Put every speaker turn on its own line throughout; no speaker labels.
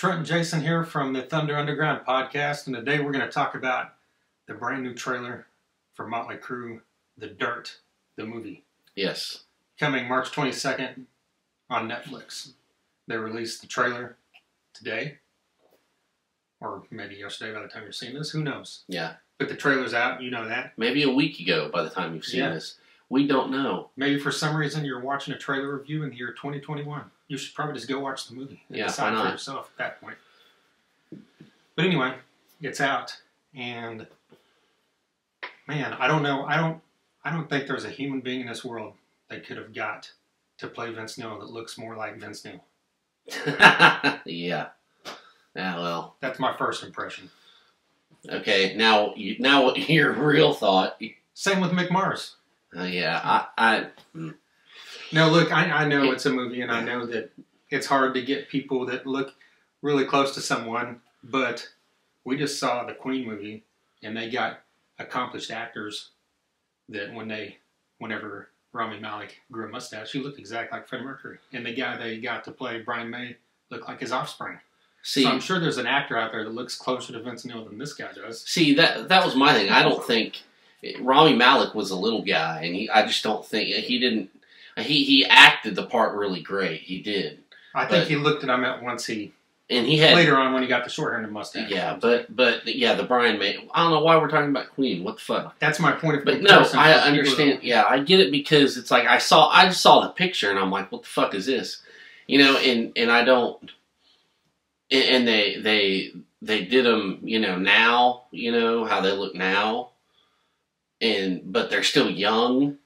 Trent Jason here from the Thunder Underground podcast, and today we're going to talk about the brand new trailer for Motley Crue, The Dirt, the movie.
Yes.
Coming March 22nd on Netflix. They released the trailer today, or maybe yesterday by the time you're seeing this, who knows?
Yeah.
But the trailer's out, you know that.
Maybe a week ago by the time you've seen this. We don't know.
Maybe for some reason you're watching a trailer review in the year 2021. You should probably just go watch the movie and decide for yourself at that point. But anyway, it's out, and man, I don't know. I don't think there's a human being in this world they could have got to play Vince Neil that looks more like Vince Neil.
Yeah. Yeah. Well,
that's my first impression.
Okay. Now what your real thought?
Same with Mick Mars.
Yeah.
No, look, I know it's a movie, and I know that it's hard to get people that look really close to someone, but we just saw the Queen movie, and they got accomplished actors that whenever Rami Malek grew a mustache, he looked exactly like Freddie Mercury. And the guy they got to play Brian May looked like his offspring. So I'm sure there's an actor out there that looks closer to Vince Neil than this guy does.
See, that was my thing. I don't think Rami Malek was a little guy, and I just don't think he didn't. He acted the part really great. He did.
I think he looked at him at once he had later on when he got the short-handed mustache.
Yeah, but yeah, the Brian May. I don't know why we're talking about Queen. What the fuck?
That's my point of
comparison. But no, I understand. Yeah, I get it because it's like I just saw the picture and I'm like, what the fuck is this? You know, and I don't. And they did them, you know, now, you know how they look now, but they're still young.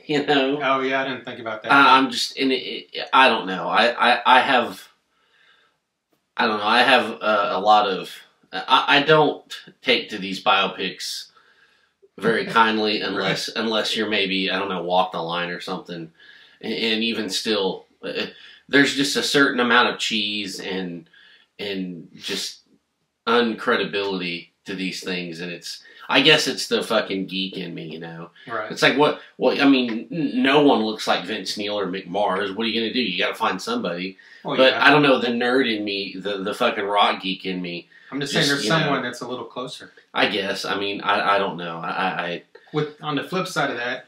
You know.
Oh yeah, I didn't think about that.
I'm just I don't know. I have a lot of. I don't take to these biopics very kindly unless you're maybe, I don't know, walk the line or something. And even still, there's just a certain amount of cheese and just uncredibility to these things, and I guess it's the fucking geek in me, you know.
Right.
It's like what I mean, no one looks like Vince Neil or Mick Mars. What are you gonna do? You got to find somebody. Well, but yeah. I don't know, the nerd in me, the fucking rock geek in me.
I'm just saying there's someone that's a little closer.
I guess. I mean, I don't know.
On the flip side of that,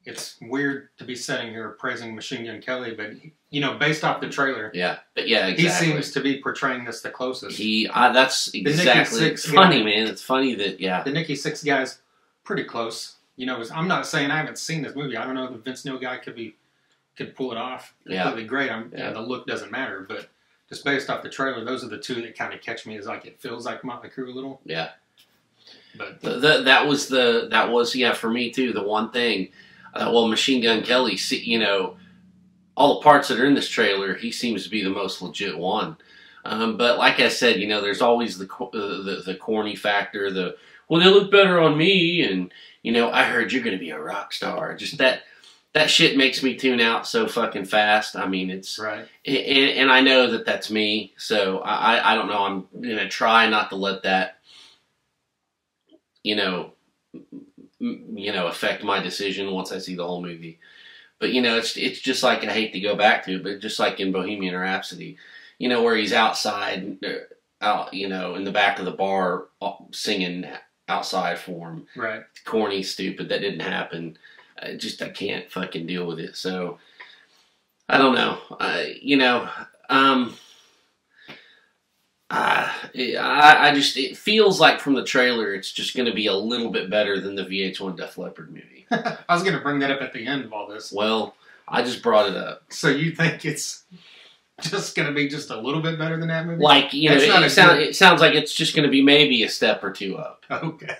it's weird to be sitting here praising Machine Gun Kelly, but you know, based off the trailer,
exactly.
He seems to be portraying this the closest.
That's exactly funny, man. It's funny that
the Nikki Sixx guy's pretty close. You know, I'm not saying I haven't seen this movie. I don't know if the Vince Neil guy could pull it off completely great. You know, the look doesn't matter, but just based off the trailer, those are the two that kind of catch me as like it feels like Motley Crue a little.
Yeah,
but
that was for me too. The one thing. Well, Machine Gun Kelly, you know, all the parts that are in this trailer, he seems to be the most legit one. But like I said, you know, there's always the corny factor, well, they look better on me, and, you know, I heard you're going to be a rock star. Just that shit makes me tune out so fucking fast. I mean, it's...
Right.
And I know that that's me, so I don't know. I'm going to try not to let that, you know, affect my decision once I see the whole movie. But, you know, it's just like, I hate to go back to it, but just like in Bohemian Rhapsody, you know, where he's outside, you know, in the back of the bar singing outside for him.
Right.
Corny, stupid, that didn't happen. I can't fucking deal with it. So, I don't know. You know, it feels like from the trailer it's just going to be a little bit better than the VH1 Def Leppard movie.
I was going to bring that up at the end of all this.
Well, I just brought it up.
So you think it's just going to be just a little bit better than that movie?
Like, you know, it sounds like it's just going to be maybe a step or two up.
Okay.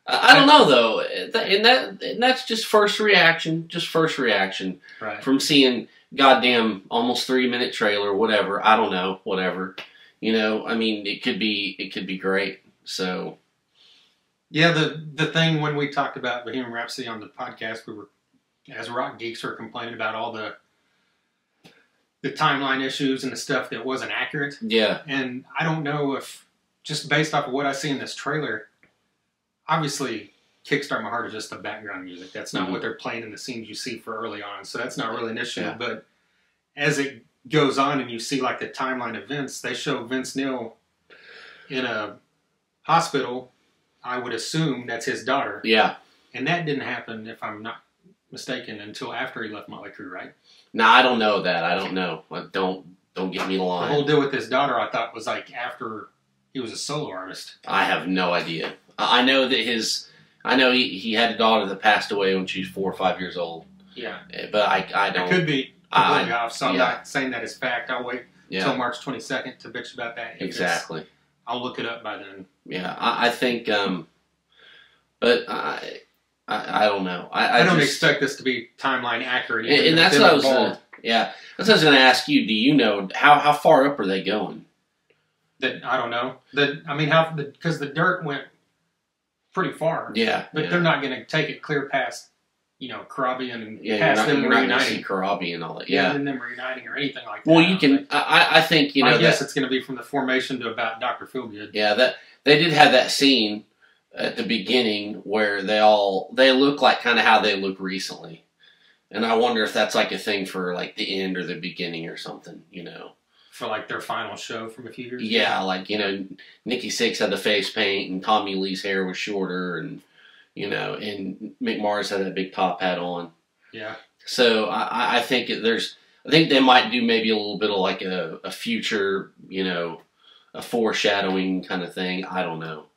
I don't know though, and that's just first reaction.
Right.
From seeing goddamn almost 3-minute trailer, whatever. I don't know, whatever. You know, I mean, it could be great. So,
yeah, the thing when we talked about Bohemian Rhapsody on the podcast, we were, as rock geeks, were complaining about all the timeline issues and the stuff that wasn't accurate.
Yeah.
And I don't know if, just based off of what I see in this trailer, obviously, Kickstart My Heart is just the background music. That's not what they're playing in the scenes you see for early on. So that's not really an issue.
Yeah.
But as it goes on and you see like the timeline of Vince, they show Vince Neil in a hospital. I would assume that's his daughter.
Yeah.
And that didn't happen, if I'm not mistaken, until after he left Motley Crue, right?
No, I don't know that. I don't know. Don't get me in line.
The whole deal with his daughter, I thought, was like after he was a solo artist.
I have no idea. I know that he had a daughter that passed away when she was 4 or 5 years old.
Yeah.
But I don't.
It could be completely off, so I'm not saying that is fact. I'll wait until March 22nd to bitch about that.
Exactly.
I'll look it up by then.
Yeah, I think, but I don't know. I
don't
just
expect this to be timeline accurate.
And that's what I was going to, that's what I was going to ask you. Do you know, how far up are they going?
I don't know. Because the dirt went pretty far.
Yeah.
But they're not going to take it clear past, Karabian and
past
them
reuniting.
not see
Karabi and all that.
Yeah, and them reuniting or anything like that.
Well, you can, I think,
I guess it's going to be from the formation to about Dr. Feelgood.
Yeah, they did have that scene at the beginning where they look like kind of how they look recently. And I wonder if that's like a thing for like the end or the beginning or something,
For like their final show from a few years ago?
Yeah, like, Nikki Sixx had the face paint and Tommy Lee's hair was shorter and, and Mick Mars had that big top hat on.
Yeah.
So I think they might do maybe a little bit of like a future, a foreshadowing kind of thing. I don't know.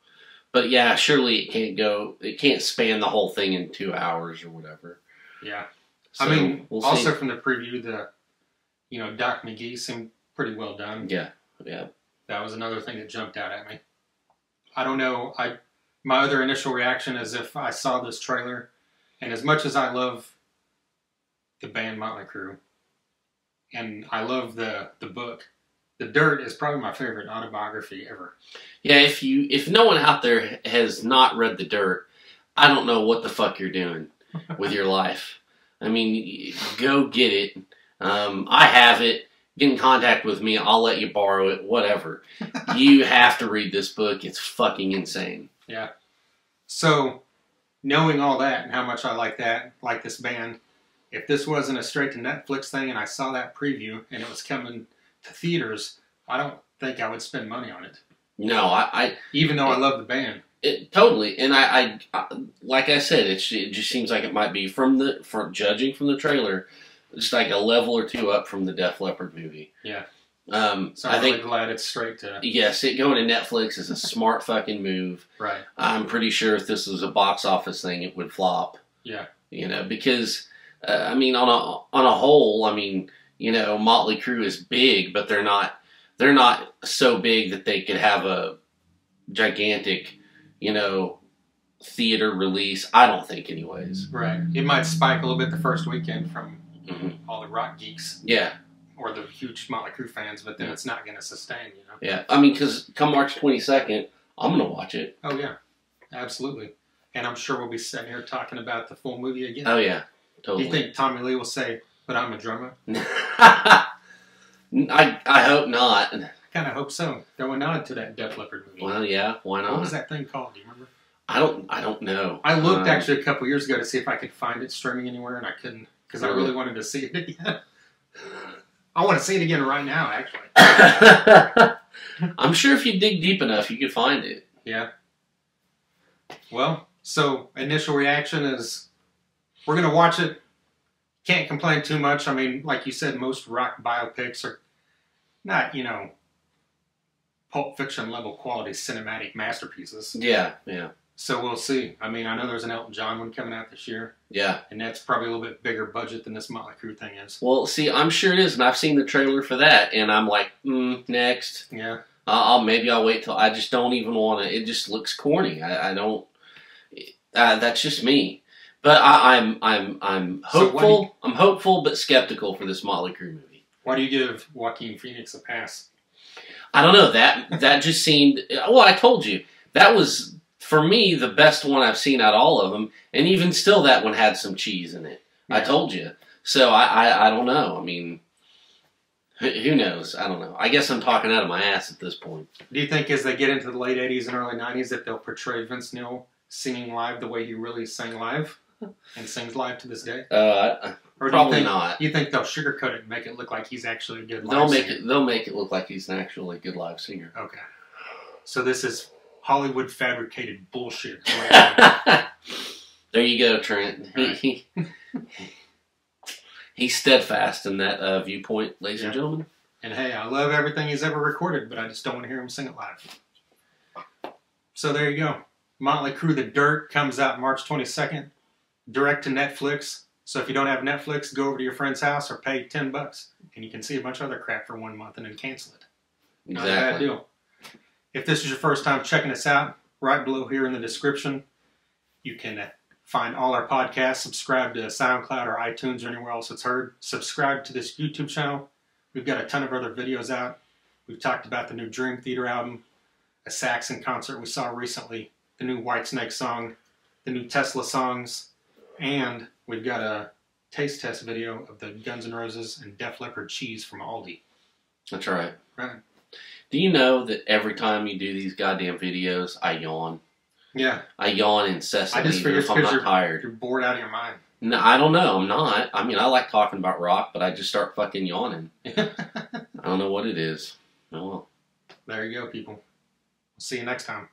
But yeah, surely it can't span the whole thing in 2 hours or whatever.
Yeah.
So, we'll
also
see.
from the preview, Doc McGee seemed pretty well done.
Yeah, yeah.
That was another thing that jumped out at me. I don't know. My other initial reaction is if I saw this trailer, and as much as I love the band Motley Crue, and I love the book, The Dirt is probably my favorite autobiography ever.
Yeah, if no one out there has not read The Dirt, I don't know what the fuck you're doing with your life. I mean, go get it. I have it. Get in contact with me. I'll let you borrow it. Whatever. You have to read this book. It's fucking insane.
Yeah. So, knowing all that and how much I like this band, if this wasn't a straight to Netflix thing and I saw that preview and it was coming to theaters, I don't think I would spend money on it.
No,
even though I love the band.
Totally, and I like I said, it just seems like it might be from judging from the trailer, just like a level or two up from the Def Leppard movie.
Yeah.
So
I'm really glad it's straight to.
Yes, it going to Netflix is a smart fucking move.
Right.
I'm pretty sure if this was a box office thing, it would flop.
Yeah.
Because on a whole, Motley Crue is big, but they're not so big that they could have a gigantic, theater release. I don't think, anyways.
Right. It might spike a little bit the first weekend from all the rock geeks.
Yeah.
Or the huge Motley Crue fans, but then it's not going to sustain,
Yeah. Because come March 22nd, I'm going to watch it.
Oh, yeah. Absolutely. And I'm sure we'll be sitting here talking about the full movie again.
Oh, yeah. Totally.
Do you think Tommy Lee will say, but I'm a drummer?
I hope not.
I kind of hope so. Going on to that Def Leppard movie.
Well, yeah. Why not?
What was that thing called? Do you remember?
I don't know.
I looked actually a couple years ago to see if I could find it streaming anywhere, and I couldn't because I really wanted to see it again. I want to see it again right now, actually.
I'm sure if you dig deep enough, you could find it.
Yeah. Well, so initial reaction is we're going to watch it. Can't complain too much. Like you said, most rock biopics are not, Pulp Fiction level quality cinematic masterpieces.
Yeah, yeah.
So we'll see. I know there's an Elton John one coming out this year.
Yeah.
And that's probably a little bit bigger budget than this Motley Crue thing is.
Well, see, I'm sure it is, and I've seen the trailer for that, and I'm like, next.
Yeah.
Maybe I'll wait till. I just don't even want to. It just looks corny. I don't. That's just me. But I'm hopeful.
So
I'm hopeful, but skeptical for this Motley Crue movie.
Why do you give Joaquin Phoenix a pass?
I don't know. That just seemed. Well, I told you that was. For me, the best one I've seen out of all of them, and even still, that one had some cheese in it. Yeah. I told you. So I don't know. Who knows? I don't know. I guess I'm talking out of my ass at this point.
Do you think as they get into the late 80s and early 90s that they'll portray Vince Neil singing live the way he really sang live? and sings live to this day?
Or probably not.
You think they'll sugarcoat it and make it look like he's actually a good
They'll
live singer?
They'll make it look like he's an actually good live singer.
Okay. So this is Hollywood fabricated bullshit.
There you go, Trent. Right. He's steadfast in that viewpoint, ladies and gentlemen.
And hey, I love everything he's ever recorded, but I just don't want to hear him sing it live. So there you go. Motley Crue The Dirt comes out March 22nd. Direct to Netflix. So if you don't have Netflix, go over to your friend's house or pay $10 and you can see a bunch of other crap for 1 month and then cancel it.
Exactly.
Not a bad deal. If this is your first time checking us out, right below here in the description, you can find all our podcasts, subscribe to SoundCloud or iTunes or anywhere else it's heard. Subscribe to this YouTube channel. We've got a ton of other videos out. We've talked about the new Dream Theater album, a Saxon concert we saw recently, the new Whitesnake song, the new Tesla songs, and we've got a taste test video of the Guns N' Roses and Def Leppard cheese from Aldi.
That's right.
Right.
Do you know that every time you do these goddamn videos, I yawn?
Yeah.
I yawn incessantly
I just figured
if I'm not tired.
You're bored out of your mind.
No, I don't know. I'm not. I mean, I like talking about rock, but I just start fucking yawning. I don't know what it is. Oh well.
There you go, people. See you next time.